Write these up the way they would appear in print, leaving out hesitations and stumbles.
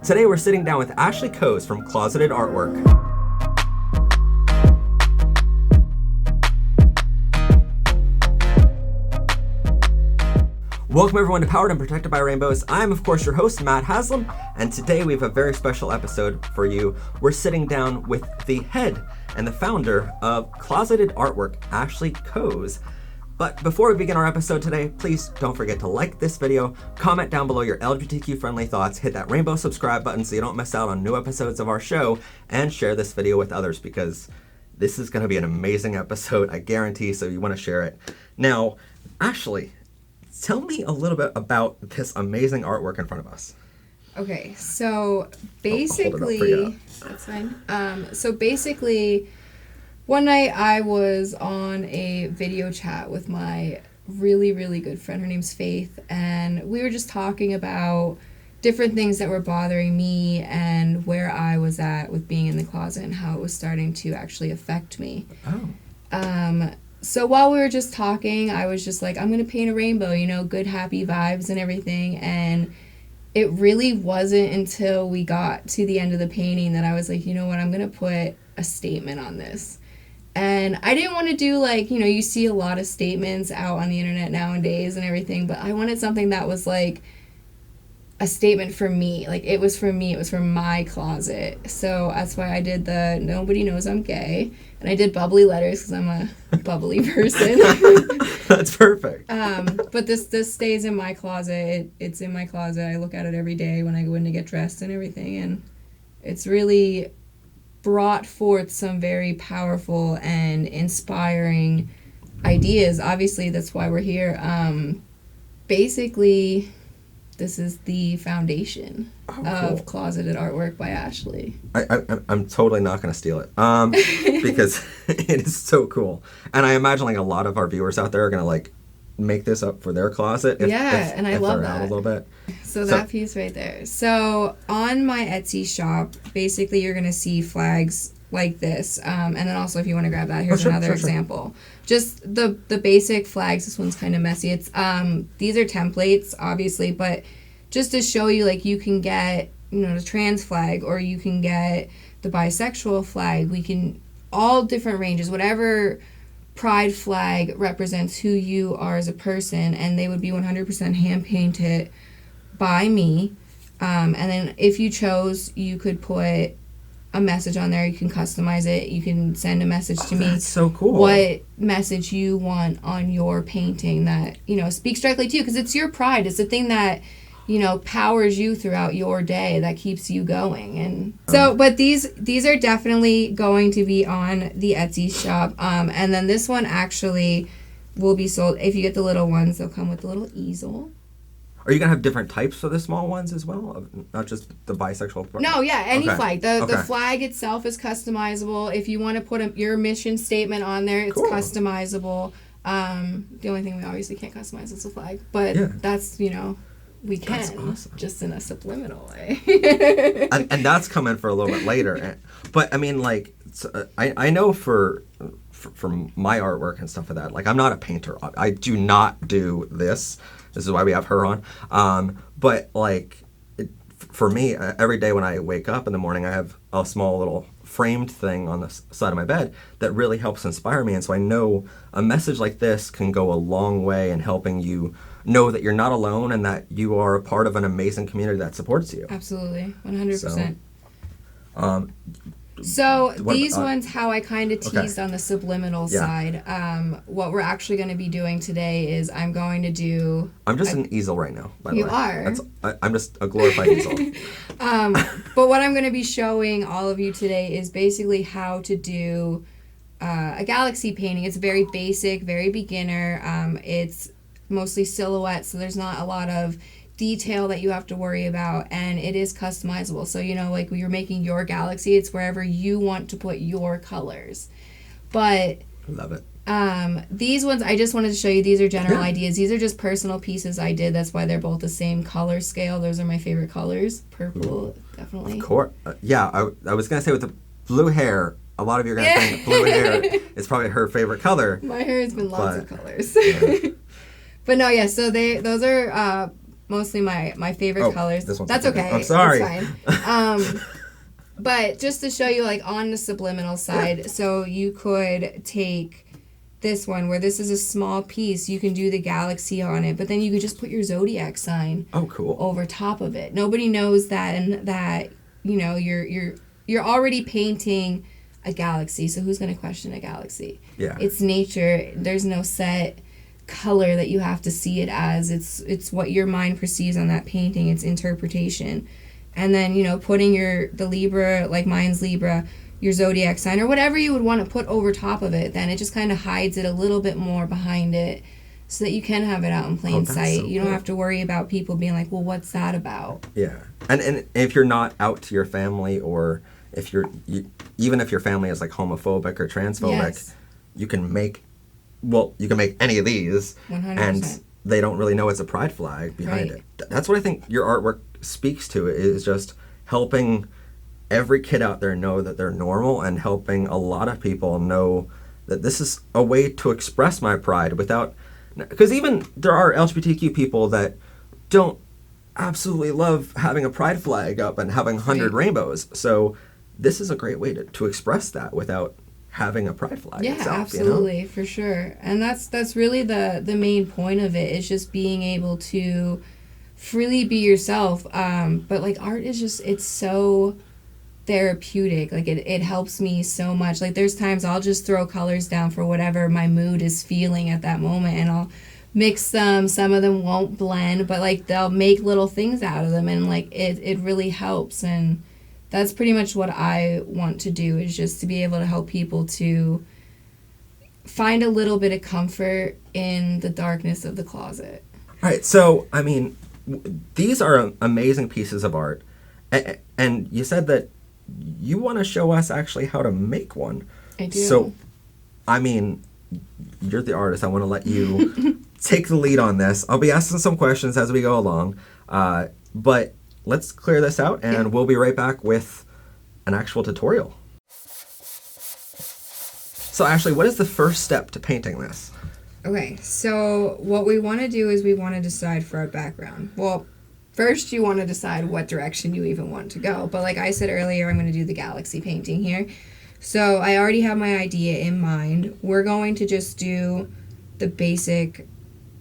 Today we're sitting down with Ashley Kose from Closeted Artwork. Welcome everyone to Powered and Protected by Rainbows. I'm of course your host, Matt Haslam, and today we have a very special episode for you. We're sitting down with the head and the founder of Closeted Artwork, Ashley Kose. But before we begin our episode today, please don't forget to like this video, comment down below your LGBTQ friendly thoughts, hit that rainbow subscribe button so you don't miss out on new episodes of our show, and share this video with others because this is going to be an amazing episode, I guarantee, so you want to share it. Now, Ashley, tell me a little bit about this amazing artwork in front of us. Okay, so basically, that's fine. So basically, one night I was on a video chat with my really, really good friend. Her name's Faith, and we were just talking about different things that were bothering me and where I was at with being in the closet and how it was starting to actually affect me. So while we were just talking, I was just like, I'm going to paint a rainbow, you know, good, happy vibes and everything. And it really wasn't until we got to the end of the painting that I was like, you know what, I'm going to put a statement on this. And I didn't want to do like, you know, you see a lot of statements out on the internet nowadays and everything, but I wanted something that was like a statement for me. Like it was for me, it was for my closet. So that's why I did the nobody knows I'm gay. And I did bubbly letters because I'm a bubbly person. That's perfect. But this stays in my closet. It's in my closet. I look at it every day when I go in to get dressed and everything. And it's really brought forth some very powerful and inspiring ideas. Obviously, that's why we're here. Basically, this is the foundation of Closeted Artwork by Ashley. I'm totally not going to steal it because it is so cool. And I imagine like a lot of our viewers out there are going to like make this up for their closet. And I love that. A little bit. So that piece right there. So on my Etsy shop, basically you're going to see flags like this. And then also if you want to grab that, here's another example. Just the basic flags. This one's kind of messy. It's these are templates, obviously, but just to show you, like, you can get, you know, the trans flag, or you can get the bisexual flag. We can, all different ranges, whatever pride flag represents who you are as a person, and they would be 100% hand painted by me. And then if you chose, you could put a message on there. You can customize it. You can send a message to me. That's so cool. What message you want on your painting that, you know, speaks directly to you, because it's your pride. It's the thing that, you know, powers you throughout your day, that keeps you going. And so, but these are definitely going to be on the Etsy shop. And then this one actually will be sold. If you get the little ones, they'll come with a little easel. Are you going to have different types for the small ones as well? Not just the bisexual? No, yeah, any flag. The flag itself is customizable. If you want to put your mission statement on there, it's customizable. The only thing we obviously can't customize is the flag. But that's, you know, we can. That's awesome. Just in a subliminal way. and that's coming for a little bit later. But, I mean, like, I know for my artwork and stuff like that, like, I'm not a painter. I do not do this. This is why we have her on. But, like, for me, every day when I wake up in the morning, I have a small little framed thing on the side of my bed that really helps inspire me. And so I know a message like this can go a long way in helping you know that you're not alone and that you are a part of an amazing community that supports you. Absolutely. 100%. So these ones, how I kind of teased on the subliminal side. What we're actually going to be doing today is I'm going to do... I'm just an easel right now, by the way. You are? I'm just a glorified easel. But what I'm going to be showing all of you today is basically how to do a galaxy painting. It's very basic, very beginner. It's mostly silhouette, so there's not a lot of detail that you have to worry about, and it is customizable. So, you know, like when you're making your galaxy, it's wherever you want to put your colors. But love it. These ones, I just wanted to show you, these are general ideas. These are just personal pieces I did. That's why they're both the same color scale. Those are my favorite colors. Purple, definitely. Of course. I was going to say with the blue hair, a lot of you are going to think blue hair is probably her favorite color. My hair has been lots of colors. Yeah. But no, yeah, so those are mostly my favorite colors. This one's That's okay. I'm sorry. It's fine. But just to show you, like, on the subliminal side, so you could take this one where this is a small piece. You can do the galaxy on it, but then you could just put your Zodiac sign. Oh, cool. Over top of it. Nobody knows that, and that, you know, you're already painting a galaxy. So who's going to question a galaxy? Yeah. It's nature. There's no set color that you have to see it as. It's what your mind perceives on that painting. It's interpretation. And then, you know, putting the Libra, like mine's Libra, your Zodiac sign, or whatever you would want to put over top of it, then it just kind of hides it a little bit more behind it so that you can have it out in plain sight. So you don't have to worry about people being like, well, what's that about? Yeah. And if you're not out to your family, or if even if your family is like homophobic or transphobic, you can make any of these 100%. And they don't really know it's a pride flag behind it. That's what I think your artwork speaks to, is just helping every kid out there know that they're normal, and helping a lot of people know that this is a way to express my pride without, because even there are LGBTQ people that don't absolutely love having a pride flag up and having 100 rainbows. So this is a great way to express that without having a pride flag itself. Absolutely, for sure. And that's really the main point of it, is just being able to freely be yourself. But like, art is just, it's so therapeutic. Like, it helps me so much. Like, there's times I'll just throw colors down for whatever my mood is feeling at that moment, and I'll mix them. Some of them won't blend, but like, they'll make little things out of them, and like, it really helps. And that's pretty much what I want to do, is just to be able to help people to find a little bit of comfort in the darkness of the closet. All right, so I mean, these are amazing pieces of art, and you said that you want to show us actually how to make one. I do. So, I mean, you're the artist. I want to let you take the lead on this. I'll be asking some questions as we go along, but let's clear this out, and we'll be right back with an actual tutorial. So, Ashley, what is the first step to painting this? Okay, so what we want to do is we want to decide for our background. Well, first, you want to decide what direction you even want to go. But like I said earlier, I'm going to do the galaxy painting here. So I already have my idea in mind. We're going to just do the basic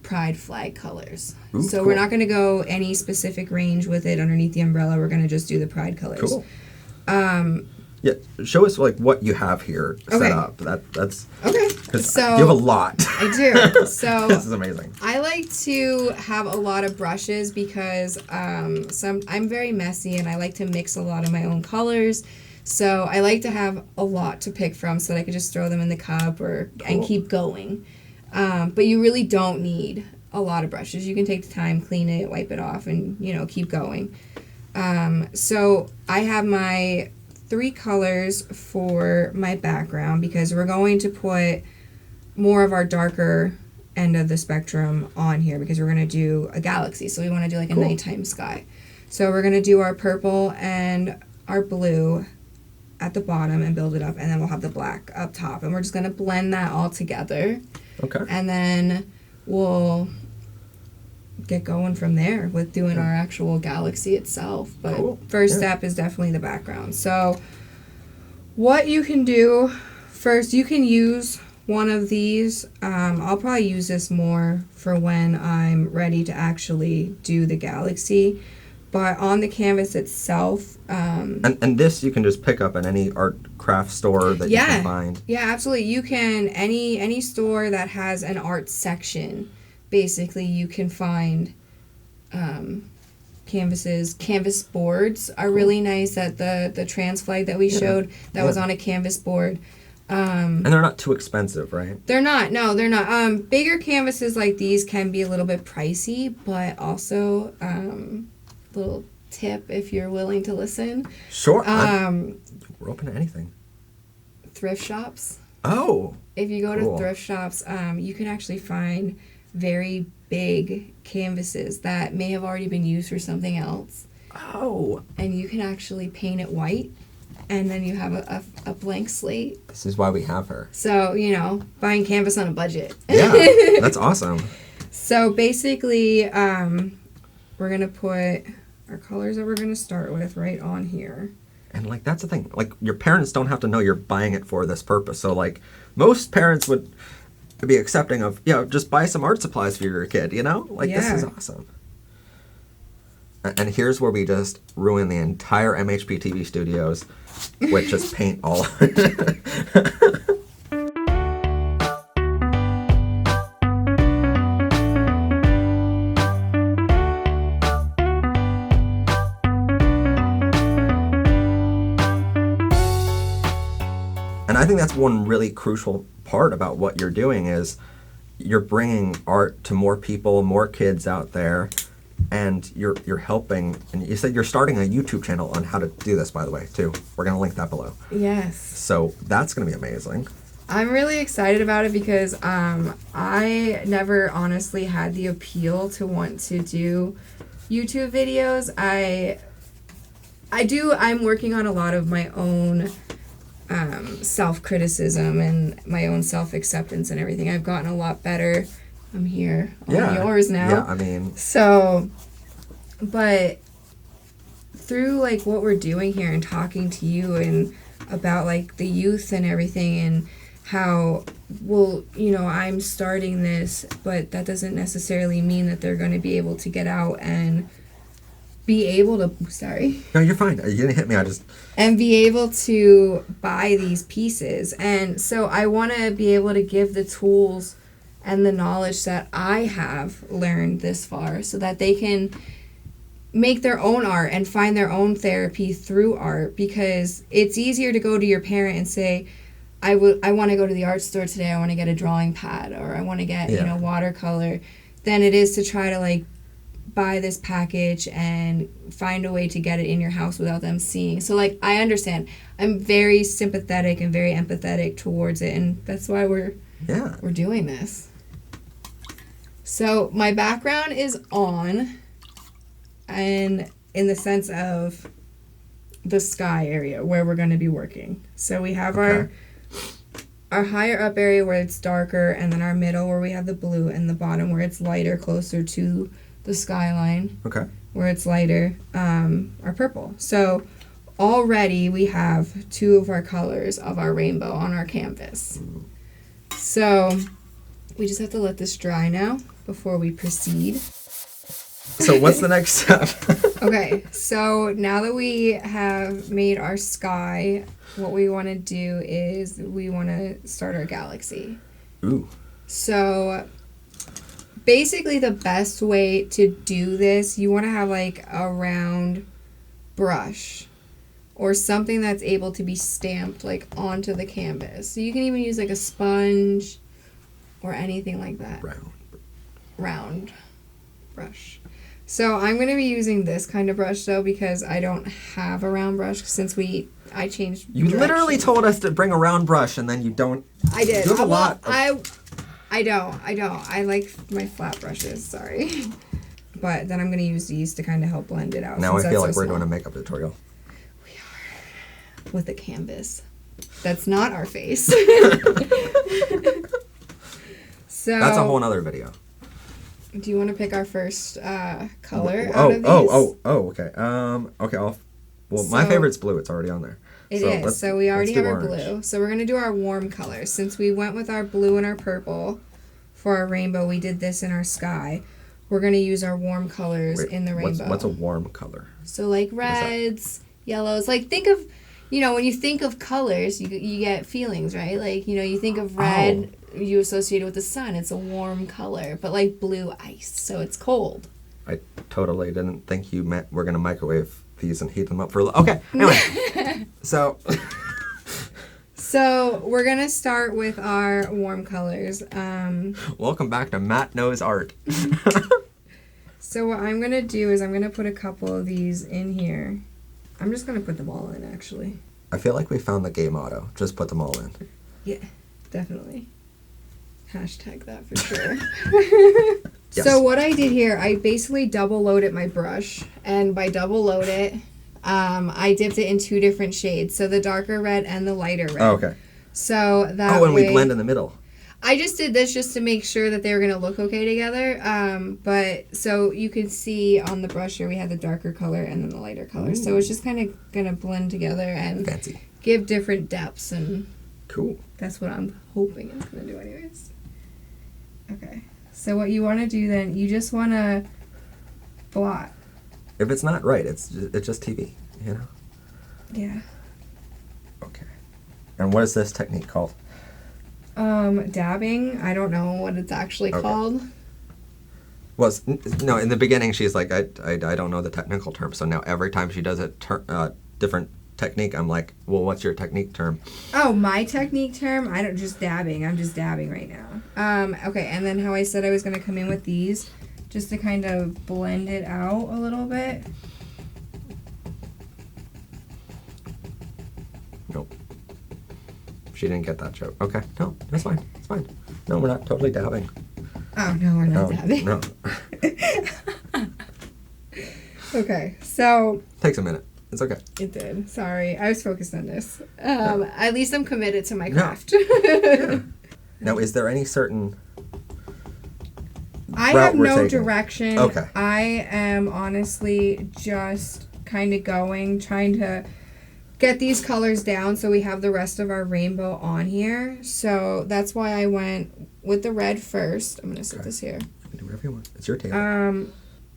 pride flag colors. Ooh, so cool. We're not going to go any specific range with it underneath the umbrella. We're going to just do the pride colors. Cool. Yeah, show us like what you have here set up. That's okay. So you have a lot. I do. So this is amazing. I like to have a lot of brushes because I'm very messy, and I like to mix a lot of my own colors. So I like to have a lot to pick from, so that I could just throw them in the cup and keep going. But you really don't need a lot of brushes. You can take the time, clean it, wipe it off, and keep going. So I have my 3 colors for my background, because we're going to put more of our darker end of the spectrum on here, because we're going to do a galaxy. So we want to do like a nighttime sky. So we're going to do our purple and our blue at the bottom and build it up, and then we'll have the black up top, and we're just going to blend that all together. Okay. And then we'll get going from there with doing our actual galaxy itself. But first step is definitely the background. So what you can do first, you can use one of these. I'll probably use this more for when I'm ready to actually do the galaxy. But on the canvas itself, and this you can just pick up in any art craft store that you can find. Yeah, absolutely. You can any store that has an art section. Basically, you can find canvases. Canvas boards are really nice. That the trans flag that we showed, that was on a canvas board. And they're not too expensive, right? They're not. No, they're not. Bigger canvases like these can be a little bit pricey, but also little tip if you're willing to listen. Sure. We're open to anything. Thrift shops. Oh. If you go to thrift shops, you can actually find very big canvases that may have already been used for something else. Oh. And you can actually paint it white, and then you have a blank slate. This is why we have her. So, buying canvas on a budget. Yeah, that's awesome. So basically, we're going to put our colors that we're going to start with right on here. And, like, that's the thing. Like, your parents don't have to know you're buying it for this purpose. So, like, most parents would be accepting of, just buy some art supplies for your kid, you know? Like, This is awesome. And here's where we just ruin the entire MHP TV studios with just paint all. And I think that's one really crucial part about what you're doing is you're bringing art to more people, more kids out there. And you're helping, and you said you're starting a YouTube channel on how to do this, by the way, too. We're going to link that below. Yes. So that's going to be amazing. I'm really excited about it because I never honestly had the appeal to want to do YouTube videos. I'm working on a lot of my own self-criticism and my own self-acceptance and everything. I've gotten a lot better. I'm here on yours now. Yeah, I mean. So, but through like what we're doing here and talking to you and about like the youth and everything and how, well, I'm starting this, but that doesn't necessarily mean that they're going to be able to get out and be able to, sorry. No, you're fine. You didn't hit me. And be able to buy these pieces. And so I want to be able to give the tools and the knowledge that I have learned this far so that they can make their own art and find their own therapy through art, because it's easier to go to your parent and say, I want to go to the art store today, I want to get a drawing pad, or I want to get, watercolor, than it is to try to like buy this package and find a way to get it in your house without them seeing. So like, I understand. I'm very sympathetic and very empathetic towards it, and that's why we're doing this. So my background is on, and in the sense of the sky area where we're going to be working. So we have our higher up area where it's darker, and then our middle where we have the blue, and the bottom where it's lighter, closer to the skyline. Okay. Where it's lighter, are purple. So already we have 2 of our colors of our rainbow on our canvas. So we just have to let this dry now before we proceed. So what's the next step? Okay, so now that we have made our sky, what we want to do is we want to start our galaxy. Ooh. So basically the best way to do this, you want to have like a round brush or something that's able to be stamped like onto the canvas. So you can even use like a sponge or anything like that. Round brush. So I'm going to be using this kind of brush though, because I don't have a round brush since I changed You literally told us to bring a round brush and then you don't. I did. You have a lot. I don't. I like my flat brushes, sorry. But then I'm going to use these to kind of help blend it out. Now I feel like we're doing a makeup tutorial. We are. With a canvas. That's not our face. So that's a whole nother video. Do you want to pick our first color out of these? Okay. My favorite's blue. It's already on there. It is. So we already have our blue. So we're going to do our warm colors. Since we went with our blue and our purple for our rainbow, we did this in our sky. We're going to use our warm colors in the rainbow. What's a warm color? So like reds, yellows. Like think of, when you think of colors, you get feelings, right? Like, you think of red, you associate it with the sun. It's a warm color. But like blue, ice. So it's cold. I totally didn't think you meant we're going to microwave these and heat them up for okay, anyway. So we're going to start with our warm colors. Welcome back to Matt Knows Art. So what I'm going to do is I'm going to put a couple of these in here. I'm just going to put them all in, actually. I feel like we found the game motto. Just put them all in. Yeah, definitely. Hashtag that for sure. Yes. So what I did here, I basically double loaded my brush. And by double load it, I dipped it in 2 different shades. So the darker red and the lighter red. Oh, okay. So that way... we blend in the middle. I just did this just to make sure that they were going to look okay together. But so you can see on the brush here, we had the darker color and then the lighter color. Ooh. So it's just kind of going to blend together and fancy. Give different depths. And cool. That's what I'm hoping it's going to do anyways. Okay. So what you want to do then, you just want to blot. If it's not right, it's just TV, you know? Yeah. Okay. And what is this technique called? Dabbing. I don't know what it's actually called. Well, no, in the beginning she's like, I don't know the technical term, so now every time she does a different technique, I'm like, well, what's your technique term? Oh, my technique term? Just dabbing. I'm just dabbing right now. Okay, and then how I said I was going to come in with these, just to kind of blend it out a little bit. Nope. She didn't get that joke. Okay, no, that's fine. It's fine. No, we're not totally dabbing. Oh, no, we're not dabbing. No. Okay, so... Takes a minute. It's okay. It did. Sorry. I was focused on this. At least I'm committed to my craft. Yeah. Now, is there any certain... I have no direction. Okay. I am honestly just kind of trying to get these colors down so we have the rest of our rainbow on here. So that's why I went with the red first. I'm going to set this here. You can do whatever you want. It's your table.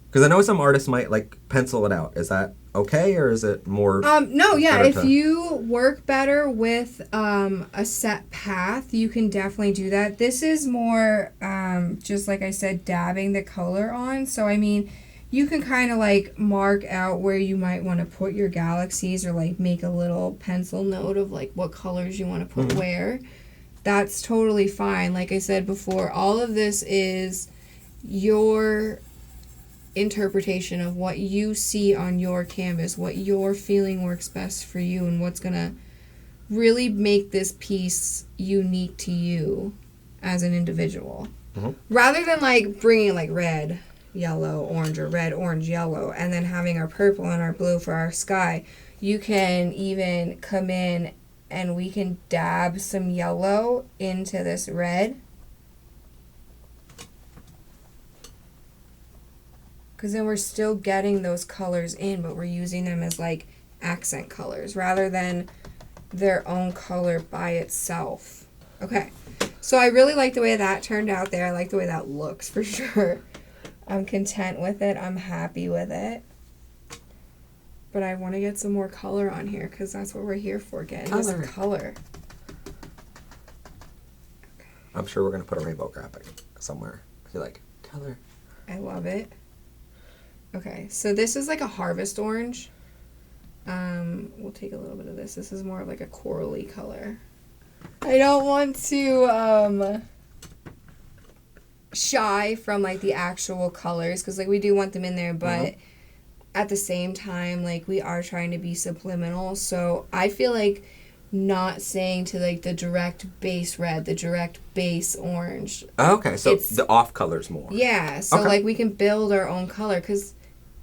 Because I know some artists might like pencil it out. Is that okay, or is it more... No, yeah. If you work better with a set path, you can definitely do that. This is more, just like I said, dabbing the color on. So, I mean, you can kind of like mark out where you might want to put your galaxies, or like make a little pencil note of like what colors you want to put where. That's totally fine. Like I said before, all of this is your interpretation of what you see on your canvas, what you're feeling works best for you, and what's gonna really make this piece unique to you as an individual. Rather than like bringing like red, yellow, orange, or red, orange, yellow, and then having our purple and our blue for our sky, you can even come in and we can dab some yellow into this red. Because then we're still getting those colors in, but we're using them as like accent colors rather than their own color by itself. Okay, so I really like the way that turned out there. I like the way that looks for sure. I'm content with it. I'm happy with it. But I want to get some more color on here because that's what we're here for, getting this color. Okay. I'm sure we're going to put a rainbow graphic somewhere. I feel like color. I love it. Okay, so this is like a harvest orange. We'll take a little bit of this. This is more of like a corally color. I don't want to shy from like the actual colors because like we do want them in there, but at the same time like we are trying to be subliminal. So I feel like not saying to like the direct base red, the direct base orange. Okay, so the off colors more. Yeah, so like we can build our own color because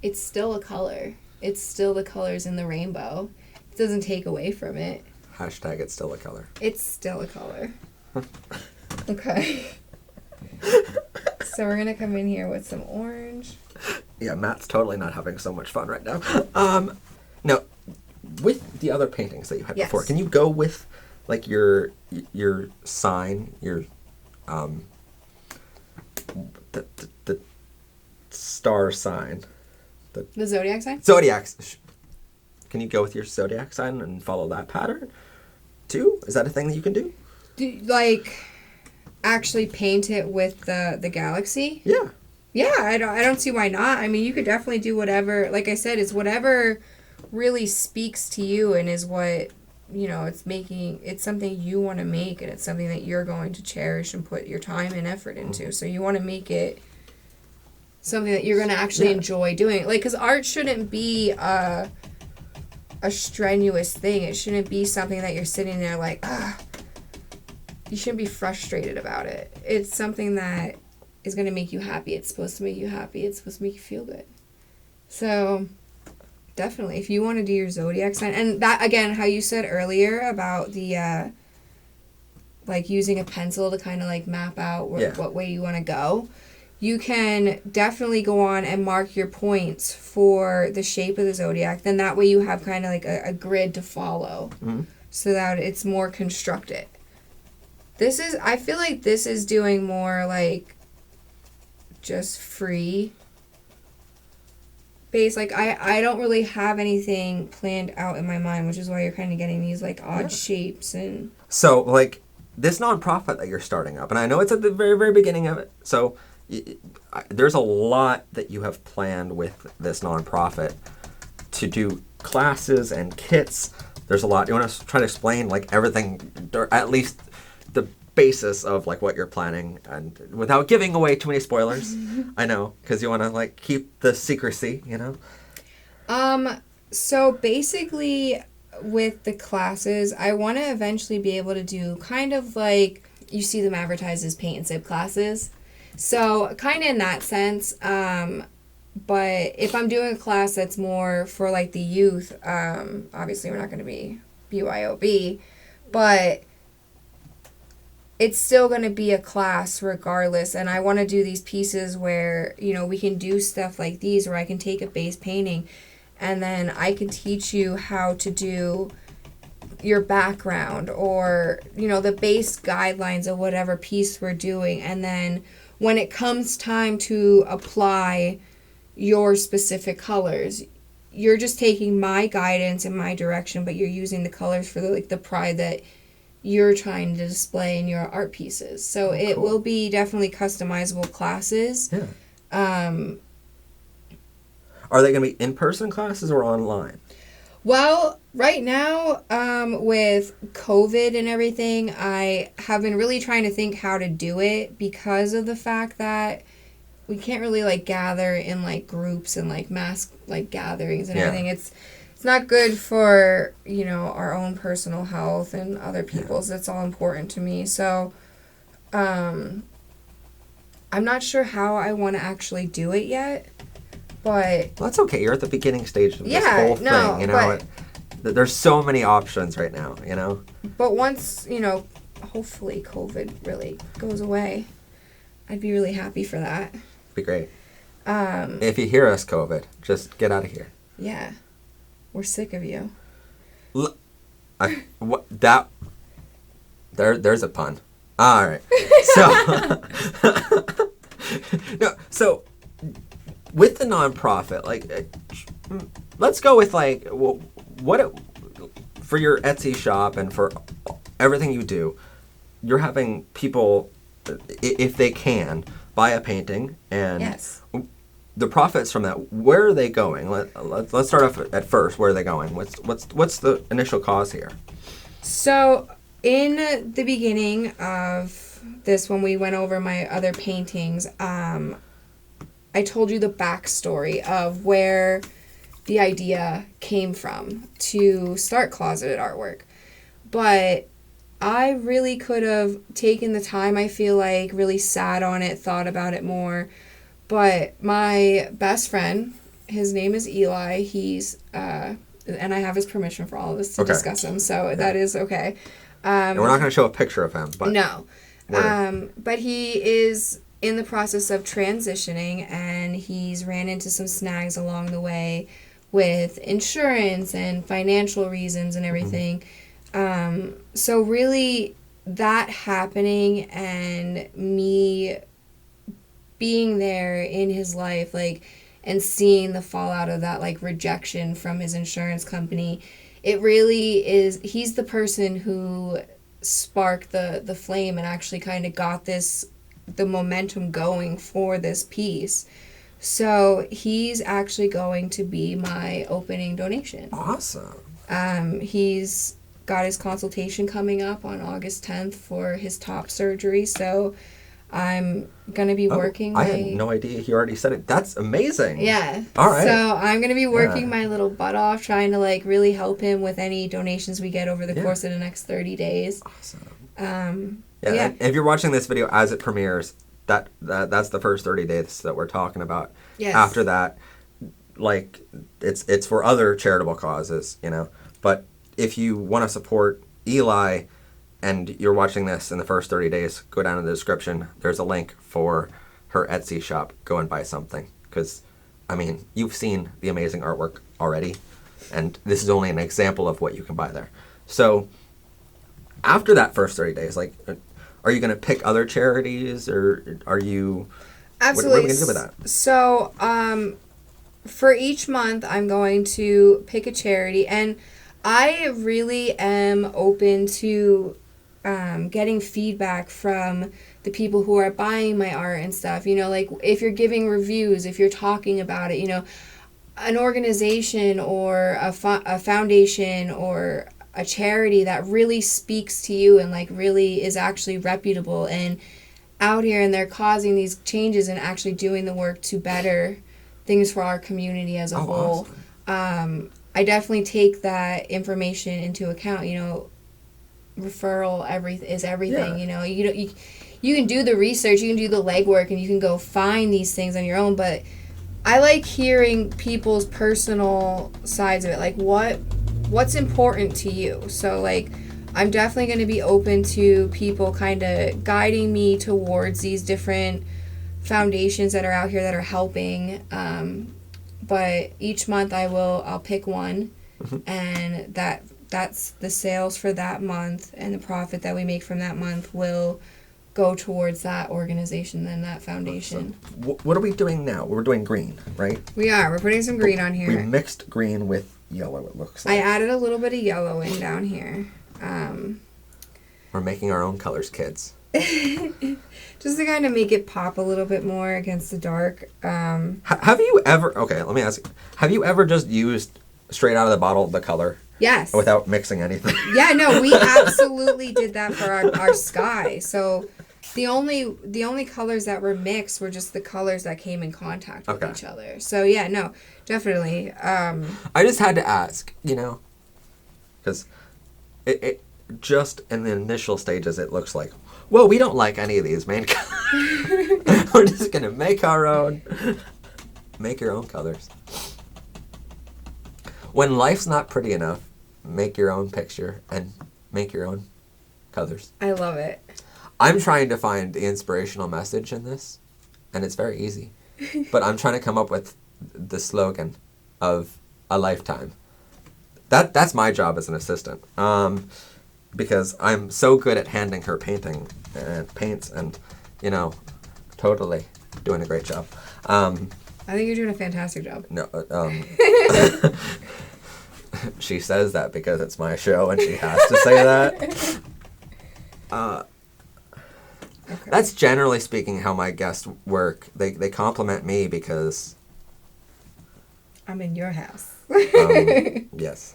it's still a color. It's still the colors in the rainbow. It doesn't take away from it. Hashtag it's still a color. It's still a color. Okay. So we're going to come in here with some orange. Yeah, Matt's totally not having so much fun right now. Now, with the other paintings that you had before, can you go with like your sign, your the star sign? The Zodiac sign? Zodiac. Can you go with your Zodiac sign and follow that pattern too? Is that a thing that you can do? Like actually paint it with the galaxy? Yeah. Yeah, I don't see why not. I mean, you could definitely do whatever. Like I said, it's whatever really speaks to you and is what, you know, it's something you want to make, and it's something that you're going to cherish and put your time and effort into. So you want to make it something that you're going to actually enjoy doing. Like, because art shouldn't be a strenuous thing. It shouldn't be something that you're sitting there like, you shouldn't be frustrated about it. It's something that is going to make you happy. It's supposed to make you happy. It's supposed to make you feel good. So definitely, if you want to do your Zodiac sign, and that, again, how you said earlier about the like using a pencil to kind of like map out what way you want to go, you can definitely go on and mark your points for the shape of the zodiac. Then that way you have kind of like a grid to follow, so that it's more constructed. I feel like this is doing more like just free base. Like I don't really have anything planned out in my mind, which is why you're kind of getting these like odd shapes. And so like this nonprofit that you're starting up, and I know it's at the very, very beginning of it, so there's a lot that you have planned with this nonprofit to do classes and kits. There's a lot. You want to try to explain like everything, or at least the basis of like what you're planning, and without giving away too many spoilers. I know, because you want to like keep the secrecy, you know. So basically with the classes, I want to eventually be able to do kind of like you see them advertised as paint and sip classes. So kind of in that sense, but if I'm doing a class that's more for like the youth, obviously we're not going to be BYOB, but it's still going to be a class regardless. And I want to do these pieces where, you know, we can do stuff like these where I can take a base painting and then I can teach you how to do your background or, you know, the base guidelines of whatever piece we're doing. And then when it comes time to apply your specific colors, you're just taking my guidance and my direction, but you're using the colors for the pride that you're trying to display in your art pieces. So it will be definitely customizable classes. Yeah. Are they going to be in-person classes or online? Well, right now, with COVID and everything, I have been really trying to think how to do it because of the fact that we can't really, like, gather in, like, groups and, like, mass, like, gatherings and everything. It's not good for, you know, our own personal health and other people's. That's all important to me. So, I'm not sure how I want to actually do it yet. But well, that's okay. You're at the beginning stage of this whole thing, you know. There's so many options right now, you know. But once, you know, hopefully COVID really goes away, I'd be really happy for that. Be great. If you hear us, COVID, just get out of here. Yeah, we're sick of you. There's a pun. All right. So with the nonprofit, like, let's go with like for your Etsy shop and for everything you do, you're having people, if they can, buy a painting, and the profits from that, where are they going? Let's start off at first. Where are they going? What's the initial cause here? So in the beginning of this, when we went over my other paintings, I told you the backstory of where the idea came from to start Closeted Artwork. But I really could have taken the time, I feel like, really sat on it, thought about it more. But my best friend, his name is Eli, he's, and I have his permission for all of us to discuss him, so that is okay. And we're not going to show a picture of him, but... No. But he is in the process of transitioning, and he's ran into some snags along the way with insurance and financial reasons and everything. So really that happening and me being there in his life, like, and seeing the fallout of that, like, rejection from his insurance company, it really is, he's the person who sparked the flame and actually kind of got the momentum going for this piece. So he's actually going to be my opening donation. Awesome. He's got his consultation coming up on August 10th for his top surgery, so I'm going to be working I had no idea he already said it. That's amazing. Yeah. All right. So I'm going to be working my little butt off, trying to, like, really help him with any donations we get over the course of the next 30 days. Awesome. And if you're watching this video as it premieres, that's the first 30 days that we're talking about. Yes. After that, like, it's for other charitable causes, you know. But if you want to support Eli, and you're watching this in the first 30 days, go down in the description. There's a link for her Etsy shop. Go and buy something. Because, I mean, you've seen the amazing artwork already. And this is only an example of what you can buy there. So, after that first 30 days, like, are you going to pick other charities? Or are you... Absolutely. What are we going to do with that? So, for each month, I'm going to pick a charity. And I really am open to getting feedback from the people who are buying my art and stuff. You know, like if you're giving reviews, if you're talking about it, you know, an organization or a foundation or a charity that really speaks to you and like really is actually reputable and out here and they're causing these changes and actually doing the work to better things for our community as a whole. Awesome. I definitely take that information into account. You know, referral is everything. Yeah. You know, you can do the research, you can do the legwork, and you can go find these things on your own. But I like hearing people's personal sides of it, like what's important to you. So like, I'm definitely going to be open to people kind of guiding me towards these different foundations that are out here that are helping. But each month I'll pick one, and that's the sales for that month, and the profit that we make from that month will go towards that organization and that foundation. Awesome. What are we doing now? We're doing green, right? We are. We're putting some green on here. We mixed green with yellow, it looks like. I added a little bit of yellow in down here. We're making our own colors, kids. Just to kind of make it pop a little bit more against the dark. Have you ever... Okay, let me ask you. Have you ever just used straight out of the bottle the color? Yes. Without mixing anything? Yeah, no, we absolutely did that for our sky. So the only colors that were mixed were just the colors that came in contact with each other. So yeah, no, definitely. I just had to ask, you know, because it just in the initial stages it looks like, well, we don't like any of these main colors. We're just gonna make our own. Make your own colors. When life's not pretty enough, make your own picture and make your own colors. I love it. I'm trying to find the inspirational message in this, and it's very easy. But I'm trying to come up with the slogan of a lifetime. That's my job as an assistant. Because I'm so good at handing her painting and paints and, you know, totally doing a great job. I think you're doing a fantastic job. No, she says that because it's my show and she has to say that. Okay. That's generally speaking how my guests work. They compliment me because I'm in your house. Yes.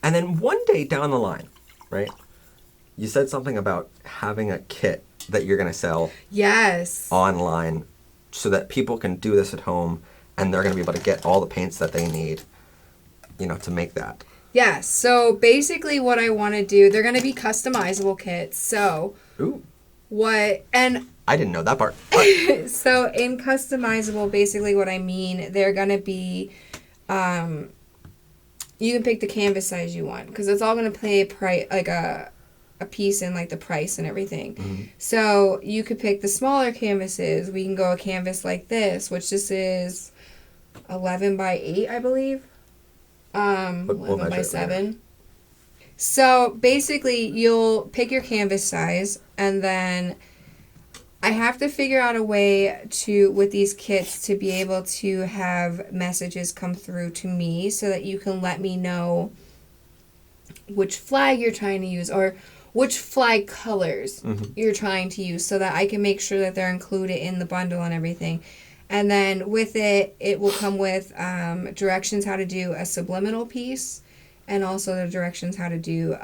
And then one day down the line, right? You said something about having a kit that you're going to sell. Yes. Online so that people can do this at home and they're going to be able to get all the paints that they need, you know, to make that. Yeah. So basically what I want to do, they're going to be customizable kits. So Ooh. And I didn't know that part. So in customizable, basically what I mean, they're going to be, you can pick the canvas size you want because it's all going to play a piece in like the price and everything. Mm-hmm. So you could pick the smaller canvases. We can go a canvas like this, which this is 11 by 8, I believe. 11 by 7. So basically you'll pick your canvas size and then I have to figure out a way to, with these kits, to be able to have messages come through to me so that you can let me know which flag you're trying to use or which flag colors you're trying to use so that I can make sure that they're included in the bundle and everything. And then with it, it will come with directions how to do a subliminal piece and also the directions how to do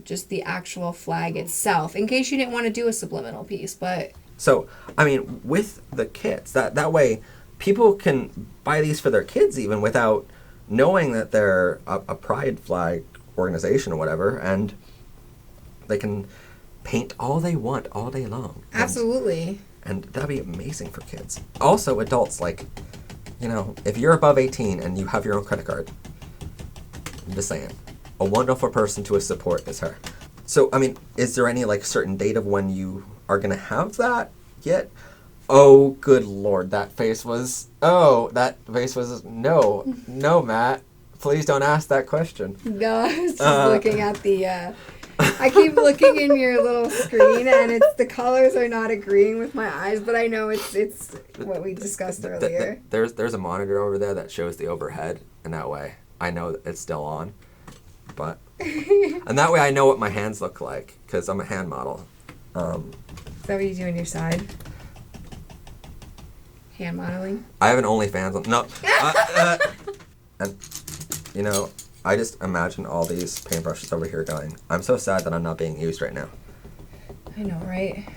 just the actual flag itself in case you didn't want to do a subliminal piece. But so, I mean, with the kits, that way people can buy these for their kids even without knowing that they're a pride flag organization or whatever, and they can paint all they want all day long. Absolutely. And that'd be amazing for kids. Also, adults, like, you know, if you're above 18 and you have your own credit card, I'm just saying, a wonderful person to support is her. So, I mean, is there any, like, certain date of when you are going to have that yet? Oh, good Lord, that face was... No, Matt. Please don't ask that question. No, I was just looking at the... I keep looking in your little screen, and the colors are not agreeing with my eyes, but I know it's what we discussed earlier. There's a monitor over there that shows the overhead, and that way I know that it's still on. But and that way I know what my hands look like, because I'm a hand model. Is that what you do on your side? Hand modeling? I have an OnlyFans on... No. And, you know... I just imagine all these paintbrushes over here going, I'm so sad that I'm not being used right now. I know, right?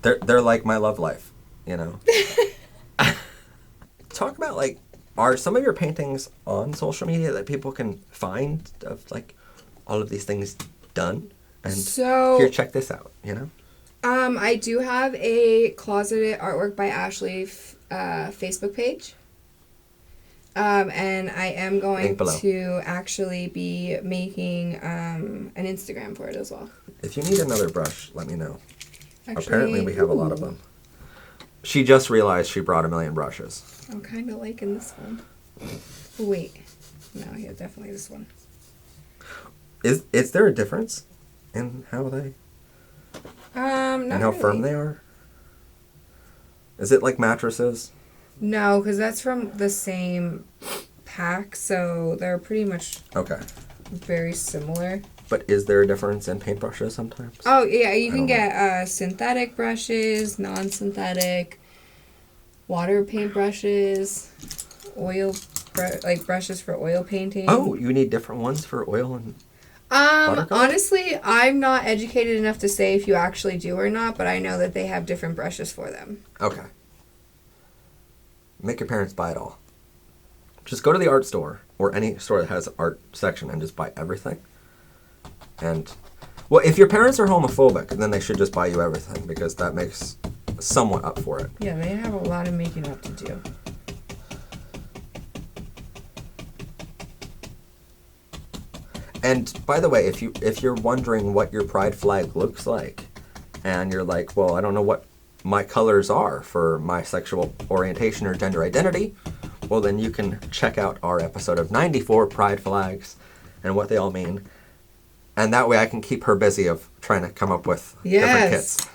They're like my love life, you know? Talk about, like, are some of your paintings on social media that people can find of, like, all of these things done? And here, check this out, you know? I do have a Closeted Artwork by Ashley Facebook page. And I am going to actually be making an Instagram for it as well. If you need another brush, let me know. Apparently we have a lot of them. She just realized she brought 1 million brushes. I'm kind of liking this one. Oh, wait. No, yeah, definitely this one. Is there a difference in how they... and how firm they are? Is it like mattresses? No, because that's from the same pack, so they're pretty much very similar. But is there a difference in paintbrushes sometimes? Oh, yeah, you can get synthetic brushes, non-synthetic, water paintbrushes, brushes for oil painting. Oh, you need different ones for oil and watercolor? Honestly, I'm not educated enough to say if you actually do or not, but I know that they have different brushes for them. Okay. Make your parents buy it all. Just go to the art store or any store that has an art section and just buy everything. And, well, if your parents are homophobic, then they should just buy you everything because that makes somewhat up for it. Yeah, they have a lot of making up to do. And by the way, if you're wondering what your pride flag looks like, and you're like, well, I don't know what my colors are for my sexual orientation or gender identity, well, then you can check out our episode of 94 Pride Flags and what they all mean. And that way I can keep her busy of trying to come up with different kits.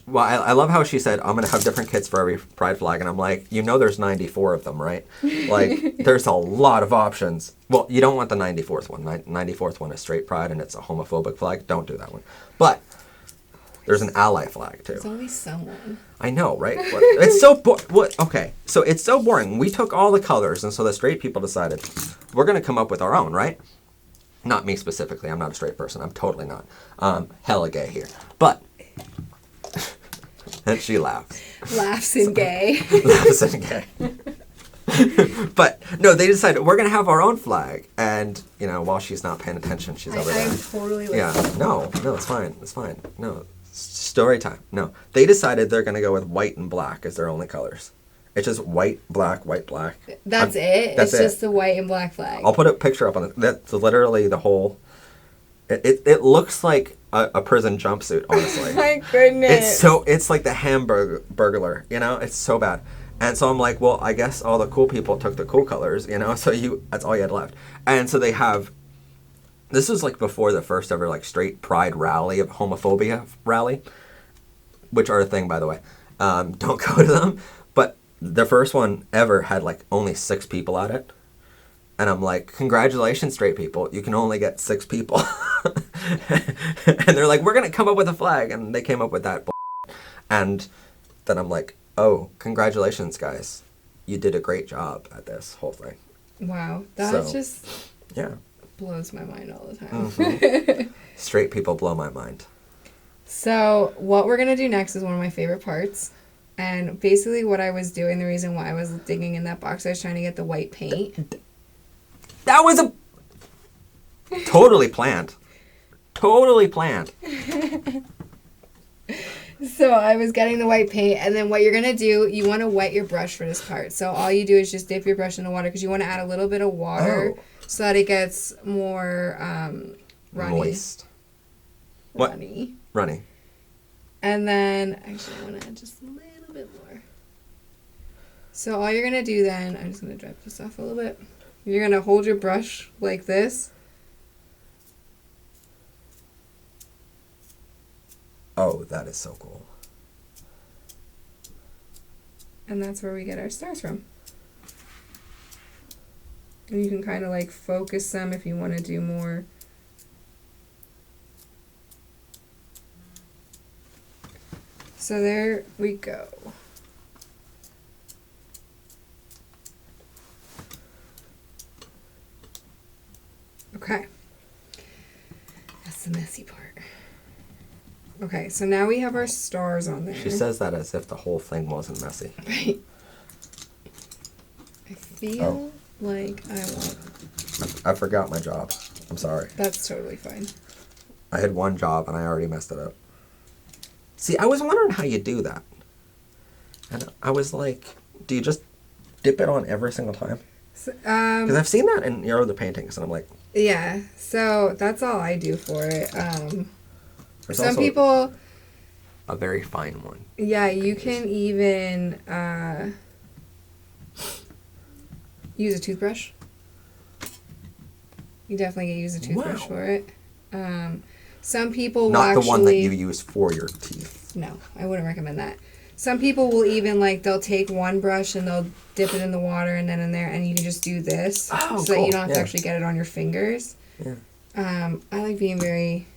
Well, I love how she said, I'm going to have different kits for every pride flag. And I'm like, you know there's 94 of them, right? Like, there's a lot of options. Well, you don't want the 94th one. 94th one is straight pride, and it's a homophobic flag. Don't do that one. But there's an ally flag, too. There's always someone. I know, right? It's so okay, so it's so boring. We took all the colors, and so the straight people decided, we're going to come up with our own, right? Not me specifically. I'm not a straight person. I'm totally not. Hella gay here. But... and she laughs. Laughs and gay. Laughs and gay. But, no, they decided, we're going to have our own flag. And, you know, while she's not paying attention, she's over there. I'm totally listening. Yeah, no, it's fine. It's fine. No, story time. No. They decided they're going to go with white and black as their only colors. It's just white, black. That's it? It's just the white and black flag. I'll put a picture up on it. That's literally the whole... It looks like a prison jumpsuit, honestly. My goodness. It's like the Hamburglar, you know? It's so bad. And so I'm like, well, I guess all the cool people took the cool colors, you know? So that's all you had left. And so they have... This was like before the first ever like straight pride rally of homophobia rally, which are a thing, by the way. Don't go to them. But the first one ever had like only 6 people at it. And I'm like, congratulations, straight people. You can only get 6 people. And they're like, we're going to come up with a flag. And they came up with that. And then I'm like, oh, congratulations, guys. You did a great job at this whole thing. Wow. That just blows my mind all the time. Mm-hmm. Straight people blow my mind. So what we're going to do next is one of my favorite parts. And basically what I was doing, the reason why I was digging in that box, I was trying to get the white paint. That was totally planned. Totally planned. So I was getting the white paint, and then what you're going to do, you want to wet your brush for this part. So all you do is just dip your brush in the water, because you want to add a little bit of water so that it gets more runny. Moist. What? Runny. And then, actually, I want to add just a little bit more. So all you're going to do then, I'm just going to drop this off a little bit. You're going to hold your brush like this. Oh, that is so cool. And that's where we get our stars from. And you can kind of like focus them if you want to do more. So there we go. Okay. That's the messy part. Okay, so now we have our stars on there. She says that as if the whole thing wasn't messy. Right. I feel like I want... I forgot my job. I'm sorry. That's totally fine. I had one job and I already messed it up. See, I was wondering how you do that. And I was like, do you just dip it on every single time? Because I've seen that in your other paintings and I'm like... Yeah, so that's all I do for it. There's some people... A very fine one. Yeah, you can even use a toothbrush. You definitely can use a toothbrush for it. Some people will Not the one that you use for your teeth. No, I wouldn't recommend that. Some people will even, like, they'll take one brush and they'll dip it in the water and then in there, and you can just do this so that you don't have to actually get it on your fingers. Yeah. I like being very...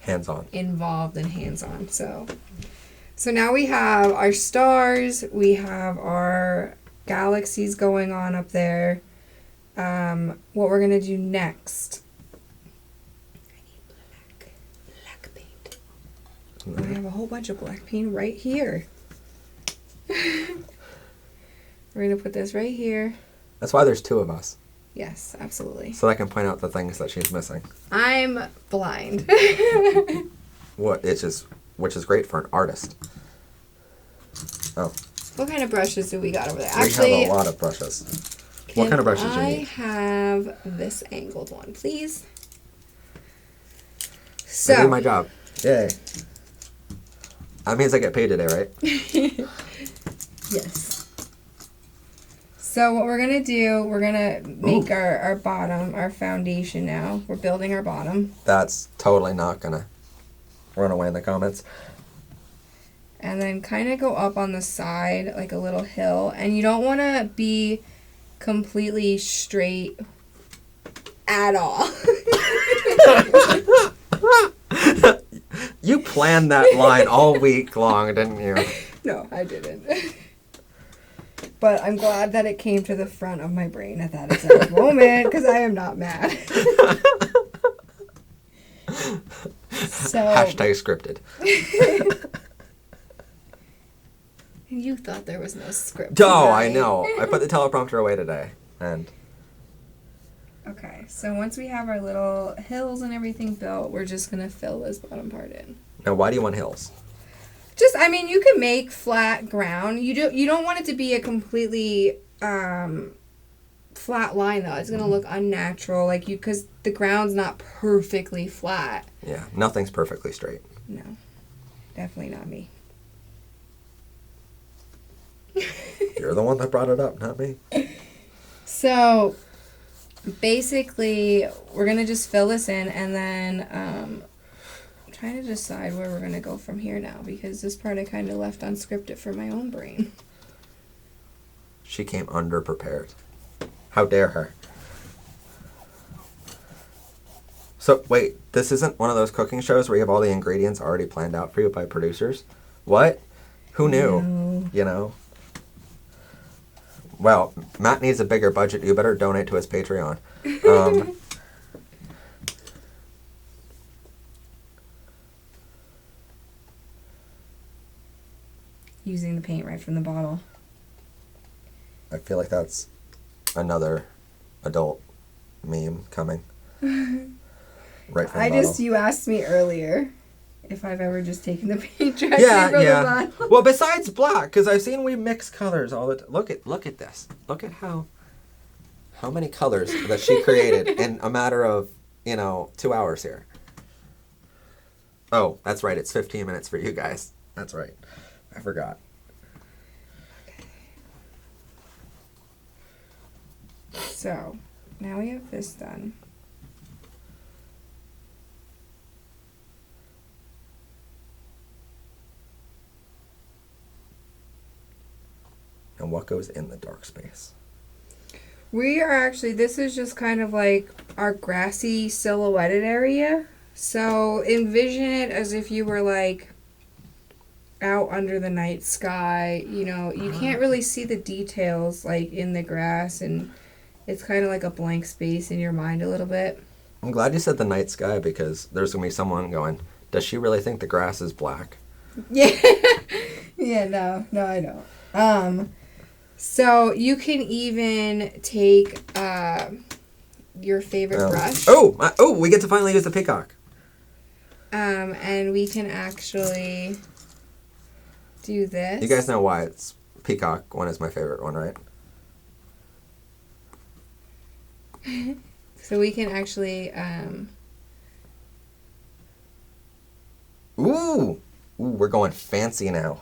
hands-on. Involved and hands-on. So now we have our stars. We have our galaxies going on up there. What we're going to do next... Black paint. I have a whole bunch of black paint right here. We're going to put this right here. That's why there's two of us. Yes, absolutely. So I can point out the things that she's missing. I'm blind. Which is great for an artist. Oh. What kind of brushes do we got over there? We have a lot of brushes. What kind of brushes do you need? I have this angled one, please. So. I did my job. Yay. That means I get paid today, right? Yes. So what we're going to do, we're going to make our bottom, our foundation now. We're building our bottom. That's totally not going to run away in the comments. And then kind of go up on the side like a little hill. And you don't want to be completely straight at all. You planned that line all week long, didn't you? No, I didn't. But I'm glad that it came to the front of my brain at that exact moment, because I am not mad. So Hashtag scripted. And you thought there was no script. Oh, I know. I put the teleprompter away today. And okay, so once we have our little hills and everything built, we're just going to fill this bottom part in. Now, why do you want hills? Just, I mean, you can make flat ground. You don't want it to be a completely flat line, though. It's going to look unnatural, like because the ground's not perfectly flat. Yeah, nothing's perfectly straight. No, definitely not me. You're the one that brought it up, not me. So, basically, we're going to just fill this in, and then I'm trying to decide where we're going to go from here now, because this part I kind of left unscripted for my own brain. She came underprepared. How dare her. So, wait, this isn't one of those cooking shows where you have all the ingredients already planned out for you by producers? What? Who knew? No. You know? Well, Matt needs a bigger budget. You better donate to his Patreon. Using the paint right from the bottle. I feel like that's another adult meme coming. Right from the bottle. You asked me earlier if I've ever just taken the paint directly from the bottle. Well, besides black, because I've seen we mix colors all the time. Look at this. Look at how many colors that she created in a matter of 2 hours here. Oh, that's right. It's 15 minutes for you guys. That's right. I forgot. So, now we have this done. And what goes in the dark space? We are actually, this is just kind of like our grassy silhouetted area. So envision it as if you were like out under the night sky. You know, you can't really see the details like in the grass, and it's kind of like a blank space in your mind a little bit. I'm glad you said the night sky, because there's going to be someone going, does she really think the grass is black? Yeah. Yeah, no, I don't. So you can even take your favorite brush. Oh, we get to finally use the peacock. And we can actually do this. You guys know why it's peacock one is my favorite one, right? So we can actually Ooh, we're going fancy now.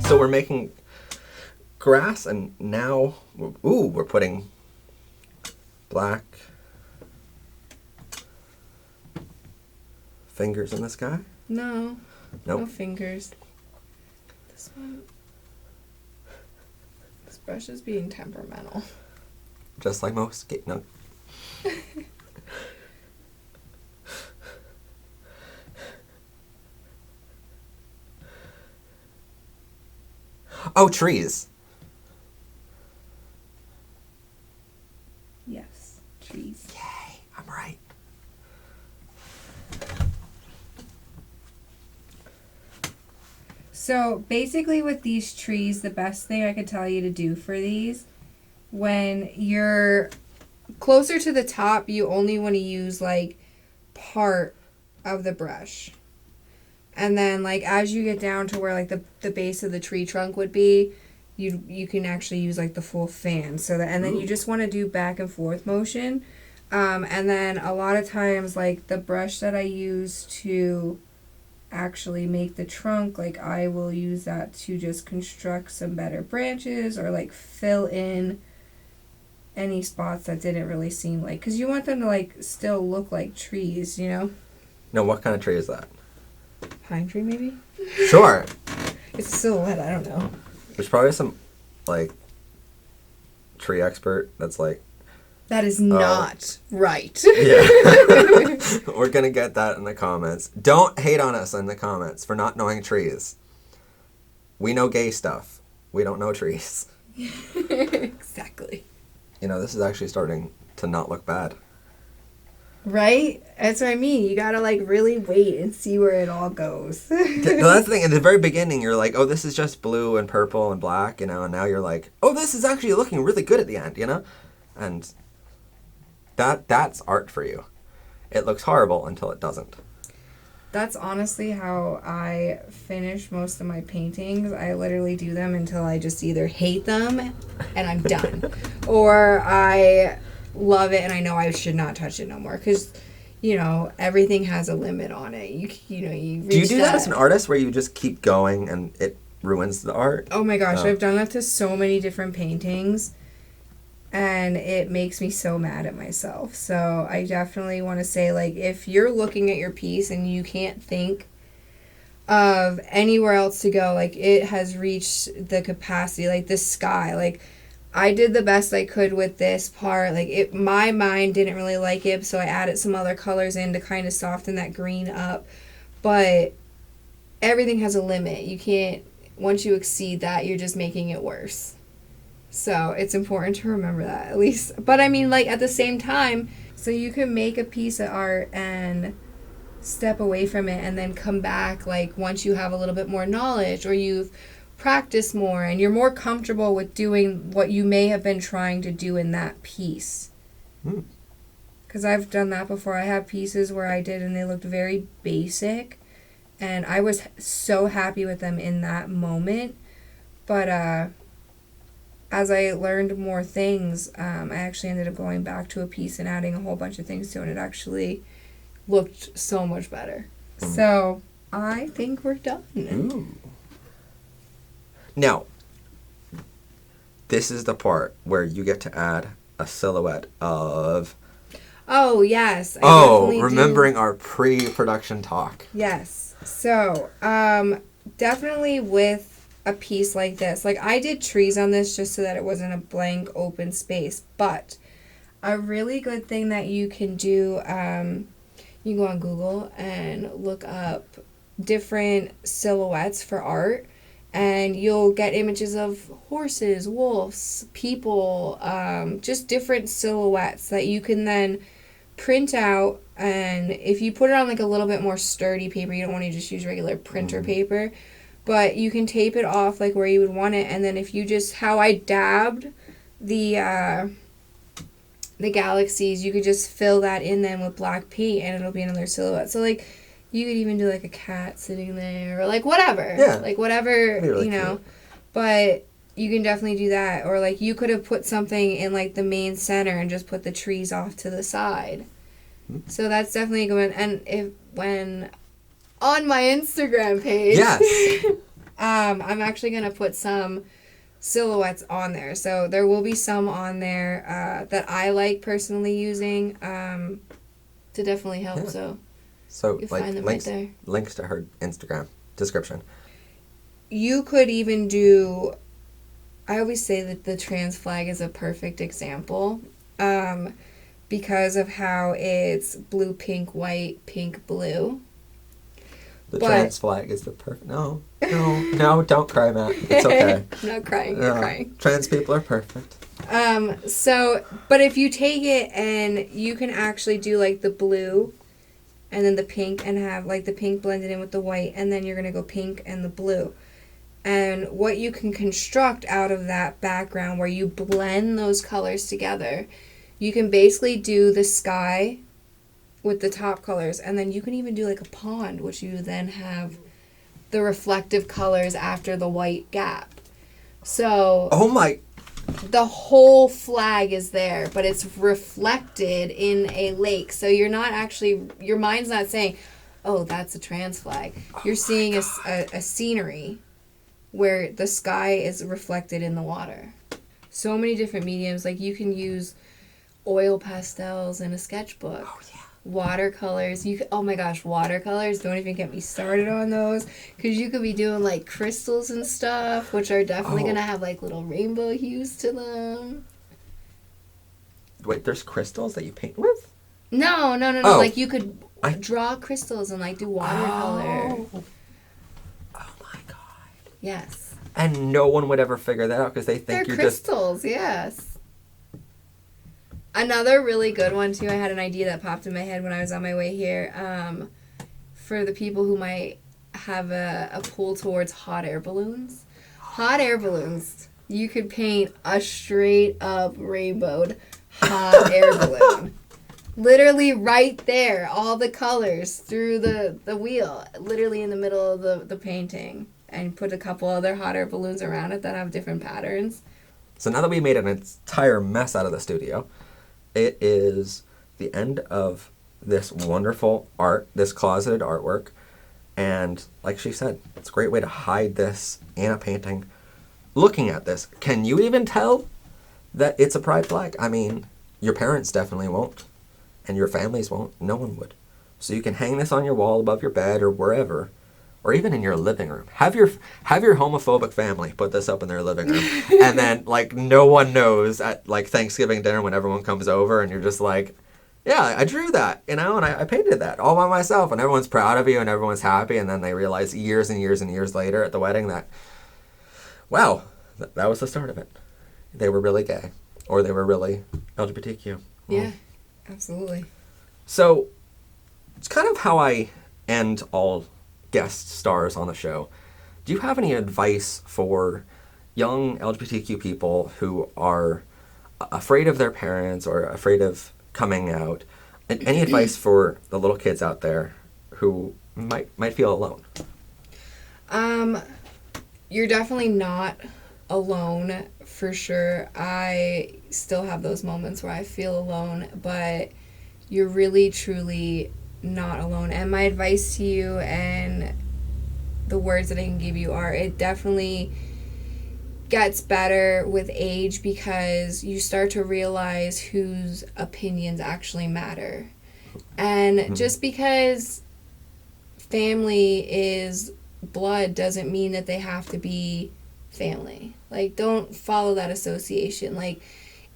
So we're making grass, and now, we're putting black fingers in the sky? No. Nope. No fingers. This one. This brush is being temperamental. Just like most. No. Oh, trees. Yes, trees. Yay, I'm right. So basically with these trees, the best thing I could tell you to do for these, when you're closer to the top, you only want to use like part of the brush. And then like as you get down to where like the base of the tree trunk would be, you can actually use like the full fan. So that, and then you just want to do back and forth motion. And then a lot of times like the brush that I use to actually make the trunk, like I will use that to just construct some better branches or like fill in any spots that didn't really seem like, because you want them to like still look like trees, you know. No, what kind of tree is that? Pine tree maybe. Sure. It's a silhouette, I don't know. There's probably some like tree expert that's like, That is not right. yeah. We're gonna get that in the comments. Don't hate on us in the comments for not knowing trees. We know gay stuff. We don't know trees. Exactly. You know, this is actually starting to not look bad. Right? That's what I mean. You gotta like really wait and see where it all goes. No, that's the thing. In the very beginning, you're like, oh, this is just blue and purple and black, you know, and now you're like, oh, this is actually looking really good at the end, you know? And that's art for you. It looks horrible until it doesn't. That's honestly how I finish most of my paintings. I literally do them until I just either hate them and I'm done, or I love it and I know I should not touch it no more, because you know everything has a limit on it. You know you reach. Do you do that as an artist, where you just keep going and it ruins the art? Oh my gosh, I've done that to so many different paintings, and it makes me so mad at myself. So I definitely want to say, like, if you're looking at your piece and you can't think of anywhere else to go, like it has reached the capacity, like the sky, like I did the best I could with this part. Like it, my mind didn't really like it, so I added some other colors in to kind of soften that green up. But everything has a limit. You can't, once you exceed that, you're just making it worse. So it's important to remember that, at least. But I mean, like at the same time, so you can make a piece of art and step away from it and then come back, like once you have a little bit more knowledge or you've practiced more and you're more comfortable with doing what you may have been trying to do in that piece. Because I've done that before. I have pieces where I did and they looked very basic and I was so happy with them in that moment. But as I learned more things, I actually ended up going back to a piece and adding a whole bunch of things to it, and it actually looked so much better. So I think we're done. Ooh. Now, this is the part where you get to add a silhouette of... Oh, yes. Remembering our pre-production talk. Yes. So, definitely with a piece like this. Like, I did trees on this just so that it wasn't a blank open space. But a really good thing that you can do, you can go on Google and look up different silhouettes for art. And you'll get images of horses, wolves, people, just different silhouettes that you can then print out. And if you put it on like a little bit more sturdy paper, you don't want to just use regular printer paper, but you can tape it off like where you would want it. And then if you just, how I dabbed the galaxies, you could just fill that in then with black paint and it'll be another silhouette. So like, you could even do like a cat sitting there or like whatever. Yeah. Like whatever, really, you know. Cute. But you can definitely do that. Or like you could have put something in like the main center and just put the trees off to the side. Mm-hmm. So that's definitely a good one. And when on my Instagram page, yes. I'm actually going to put some silhouettes on there. So there will be some on there that I like personally using to definitely help. Yeah. So you'll find them links, right there. Links to her Instagram description. You could even do, I always say that the trans flag is a perfect example because of how it's blue, pink, white, pink, blue. The trans flag is the perfect... No, don't cry, Matt. It's okay. I'm not crying, you're crying. Trans people are perfect. But if you take it and you can actually do like the blue and then the pink and have like the pink blended in with the white, and then you're going to go pink and the blue. And what you can construct out of that background where you blend those colors together, you can basically do the sky with the top colors, and then you can even do like a pond, which you then have the reflective colors after the white gap. So the whole flag is there, but it's reflected in a lake. So you're not actually, your mind's not saying, oh, that's a trans flag. You're seeing a scenery where the sky is reflected in the water. So many different mediums. Like you can use oil pastels in a sketchbook. Oh, yeah. Watercolors. Oh my gosh, watercolors. Don't even get me started on those. Because you could be doing like crystals and stuff, which are definitely going to have like little rainbow hues to them. Wait, there's crystals that you paint with? No. Like you could draw crystals and like do watercolor. Oh my god. Yes. And no one would ever figure that out because they think they're crystals, yes. Another really good one, too, I had an idea that popped in my head when I was on my way here. For the people who might have a pull towards hot air balloons. Hot air balloons. You could paint a straight-up rainbowed hot air balloon. Literally right there, all the colors through the wheel. Literally in the middle of the painting. And put a couple other hot air balloons around it that have different patterns. So now that we made an entire mess out of the studio, it is the end of this wonderful art, this closeted artwork. And like she said, it's a great way to hide this in a painting. Looking at this, can you even tell that it's a pride flag? I mean, your parents definitely won't. And your families won't. No one would. So you can hang this on your wall above your bed or wherever. Or even in your living room. Have your homophobic family put this up in their living room. And then, like, no one knows at, like, Thanksgiving dinner when everyone comes over and you're just like, yeah, I drew that, you know, and I painted that all by myself. And everyone's proud of you and everyone's happy. And then they realize years and years and years later at the wedding that, wow, that was the start of it. They were really gay. Or they were really LGBTQ. Yeah, absolutely. So, it's kind of how I end all guest stars on the show. Do you have any advice for young LGBTQ people who are afraid of their parents or afraid of coming out? And any advice for the little kids out there who might feel alone? You're definitely not alone, for sure. I still have those moments where I feel alone, but you're really, truly not alone. And my advice to you and the words that I can give you are, it definitely gets better with age because you start to realize whose opinions actually matter. And just because family is blood doesn't mean that they have to be family. Like, don't follow that association. Like,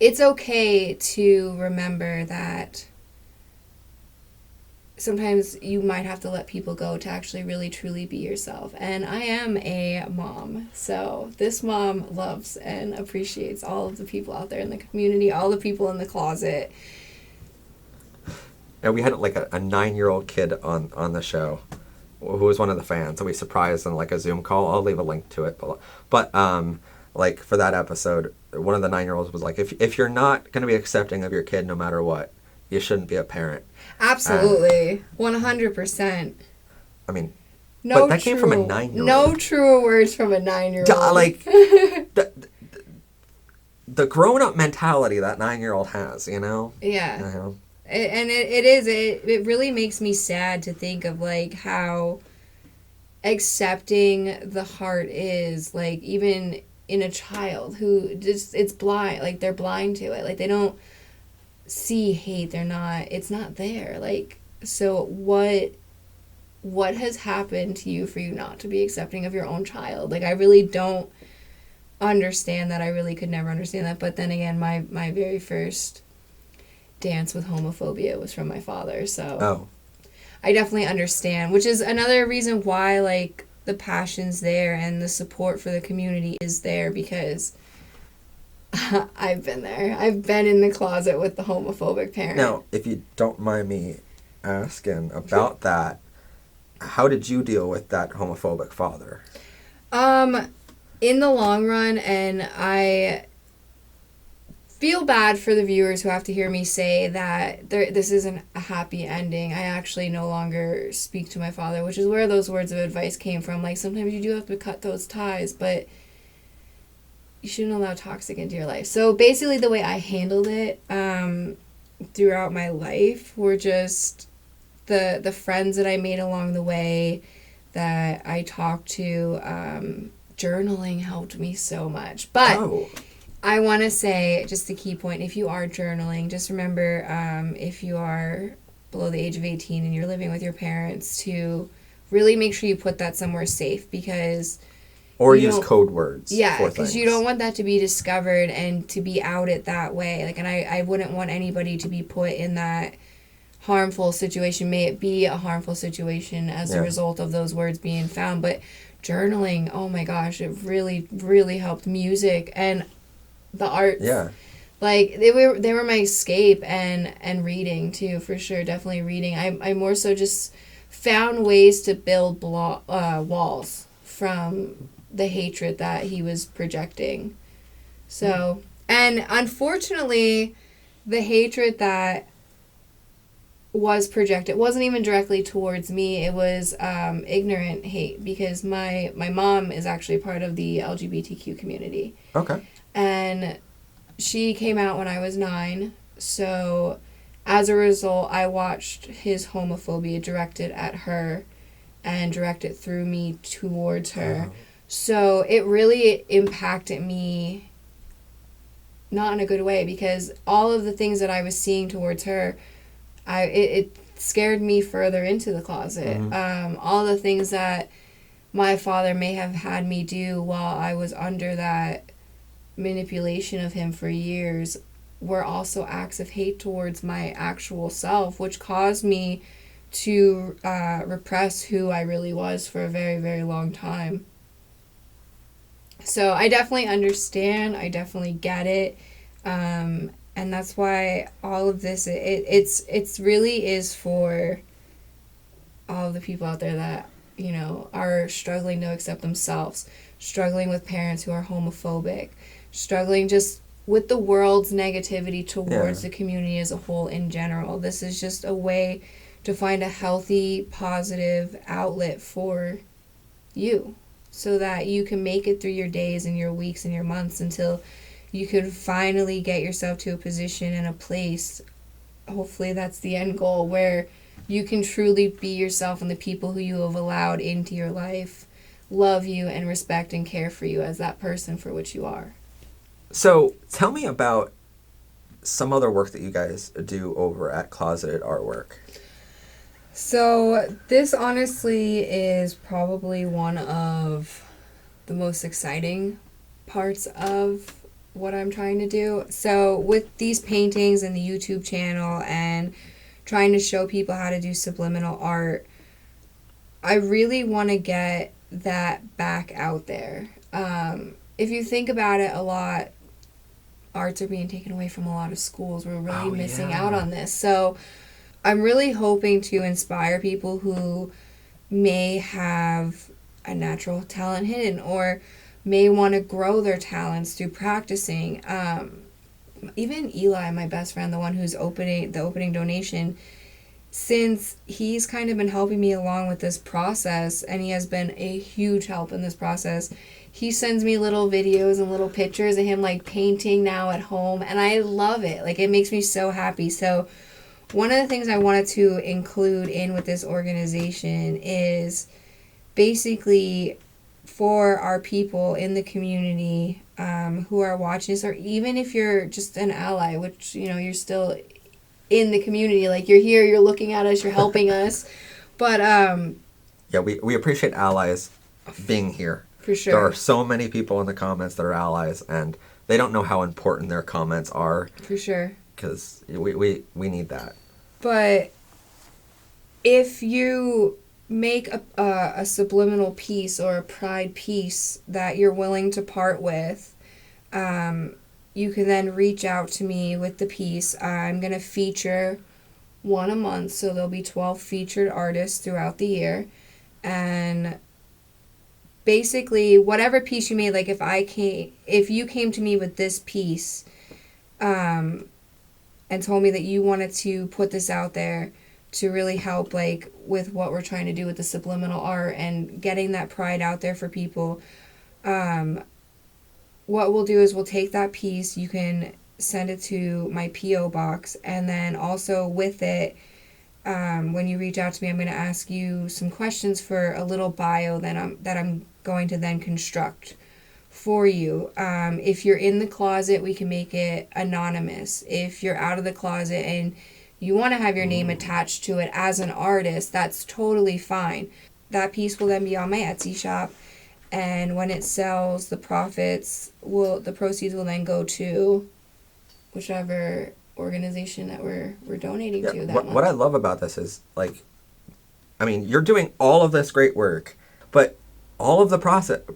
it's okay to remember that sometimes you might have to let people go to actually really truly be yourself. And I am a mom, so this mom loves and appreciates all of the people out there in the community, all the people in the closet. And we had like a 9-year-old kid on the show who was one of the fans, and we surprised in like a Zoom call. I'll leave a link to it below. But like for that episode, one of the 9-year-olds was like, if you're not going to be accepting of your kid no matter what, you shouldn't be a parent. Absolutely. 100%. I mean, no, but that came from a 9-year-old. No truer words from a 9-year-old. Like, the grown-up mentality that 9-year-old has, you know? Yeah. You know? It really makes me sad to think of, like, how accepting the heart is, like, even in a child who just, it's blind. Like, they're blind to it. Like, they don't see hate. It's not there. Like, so what has happened to you for you not to be accepting of your own child? Like, I really don't understand that. I really could never understand that. But then again, my very first dance with homophobia was from my father, so I definitely understand, which is another reason why, like, the passion's there and the support for the community is there, because I've been there. I've been in the closet with the homophobic parent. Now, if you don't mind me asking about that, how did you deal with that homophobic father? In the long run, and I feel bad for the viewers who have to hear me say that this isn't a happy ending. I actually no longer speak to my father, which is where those words of advice came from. Like, sometimes you do have to cut those ties, but you shouldn't allow toxic into your life. So basically the way I handled it throughout my life were just the friends that I made along the way that I talked to. Journaling helped me so much. But I want to say, just a key point, if you are journaling, just remember, if you are below the age of 18 and you're living with your parents, to really make sure you put that somewhere safe, because... Or use code words. Yeah, because you don't want that to be discovered and to be outed that way. Like, and I wouldn't want anybody to be put in that harmful situation. May it be a harmful situation as a result of those words being found. But journaling, oh my gosh, it really, really helped. Music and the arts. Yeah. Like, they were my escape, and reading too, for sure. Definitely reading. I more so just found ways to build walls from the hatred that he was projecting. So, and unfortunately, the hatred that was projected wasn't even directly towards me. It was ignorant hate, because my mom is actually part of the LGBTQ community. Okay. And she came out when I was 9, so as a result, I watched his homophobia directed at her and directed through me towards her. So it really impacted me, not in a good way, because all of the things that I was seeing towards her, it scared me further into the closet. All the things that my father may have had me do while I was under that manipulation of him for years were also acts of hate towards my actual self, which caused me to repress who I really was for a very, very long time. So I definitely understand. I definitely get it. And that's why all of this, it's really is for all of the people out there that, you know, are struggling to accept themselves, struggling with parents who are homophobic, struggling just with the world's negativity towards the community as a whole in general. This is just a way to find a healthy, positive outlet for you, so that you can make it through your days and your weeks and your months until you can finally get yourself to a position and a place, hopefully that's the end goal, where you can truly be yourself, and the people who you have allowed into your life love you and respect and care for you as that person for which you are. So tell me about some other work that you guys do over at Closeted Artwork. So this honestly is probably one of the most exciting parts of what I'm trying to do. So with these paintings and the YouTube channel and trying to show people how to do subliminal art, I really want to get that back out there. If you think about it, a lot, arts are being taken away from a lot of schools. We're really missing out on this. So I'm really hoping to inspire people who may have a natural talent hidden or may want to grow their talents through practicing. Even Eli, my best friend, the one who's opening donation, since he's kind of been helping me along with this process, and he has been a huge help in this process, he sends me little videos and little pictures of him like painting now at home, and I love it. Like, it makes me so happy. So one of the things I wanted to include in with this organization is basically for our people in the community who are watching this, or even if you're just an ally, which, you know, you're still in the community, like you're here, you're looking at us, you're helping us. But yeah, we appreciate allies being here. For sure. There are so many people in the comments that are allies, and they don't know how important their comments are. For sure. Because we need that. But if you make a subliminal piece or a pride piece that you're willing to part with, you can then reach out to me with the piece. I'm going to feature one a month, so there'll be 12 featured artists throughout the year. And basically, whatever piece you made, like if you came to me with this piece, and told me that you wanted to put this out there to really help, like, with what we're trying to do with the subliminal art and getting that pride out there for people, what we'll do is we'll take that piece, you can send it to my P.O. box, and then also with it, when you reach out to me, I'm going to ask you some questions for a little bio that I'm going to then construct for you. If you're in the closet, we can make it anonymous. If you're out of the closet and you want to have your name attached to it as an artist, that's totally fine. That piece will then be on my Etsy shop, and when it sells, the proceeds will then go to whichever organization that we're donating to that month. What I love about this is, like, I mean, you're doing all of this great work, but all of the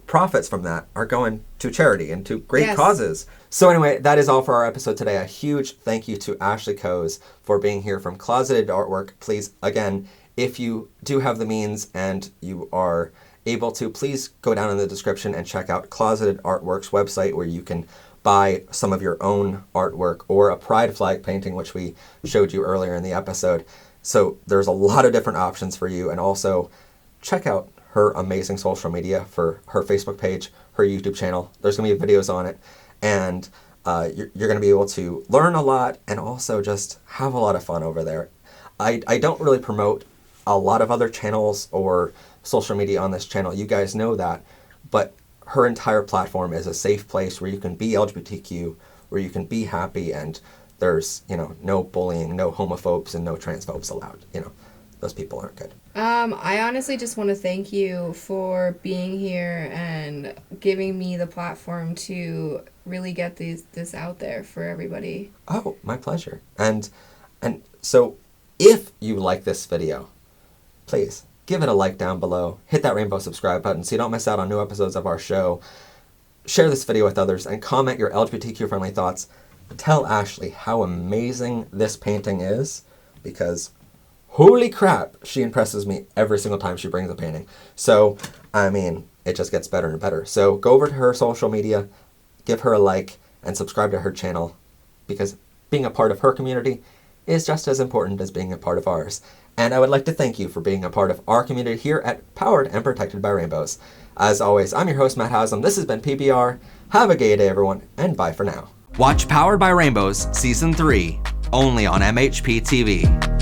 profits from that are going to charity and to great causes. So anyway, that is all for our episode today. A huge thank you to Ashley Kose for being here from Closeted Artwork. Please, again, if you do have the means and you are able to, please go down in the description and check out Closeted Artwork's website, where you can buy some of your own artwork or a pride flag painting, which we showed you earlier in the episode. So there's a lot of different options for you. And also check out her amazing social media for her Facebook page, her YouTube channel. There's going to be videos on it, and you're going to be able to learn a lot and also just have a lot of fun over there. I don't really promote a lot of other channels or social media on this channel. You guys know that, but her entire platform is a safe place where you can be LGBTQ, where you can be happy, and there's, no bullying, no homophobes, and no transphobes allowed. Those people aren't good. I honestly just want to thank you for being here and giving me the platform to really get this out there for everybody. Oh, my pleasure. And so if you like this video, please give it a like down below. Hit that rainbow subscribe button so you don't miss out on new episodes of our show. Share this video with others and comment your LGBTQ friendly thoughts. Tell Ashley how amazing this painting is, because holy crap, she impresses me every single time she brings a painting. So, I mean, it just gets better and better. So go over to her social media, give her a like, and subscribe to her channel, because being a part of her community is just as important as being a part of ours. And I would like to thank you for being a part of our community here at Powered and Protected by Rainbows. As always, I'm your host, Matt Haslam. This has been PBR. Have a gay day, everyone, and bye for now. Watch Powered by Rainbows Season 3, only on MHP TV.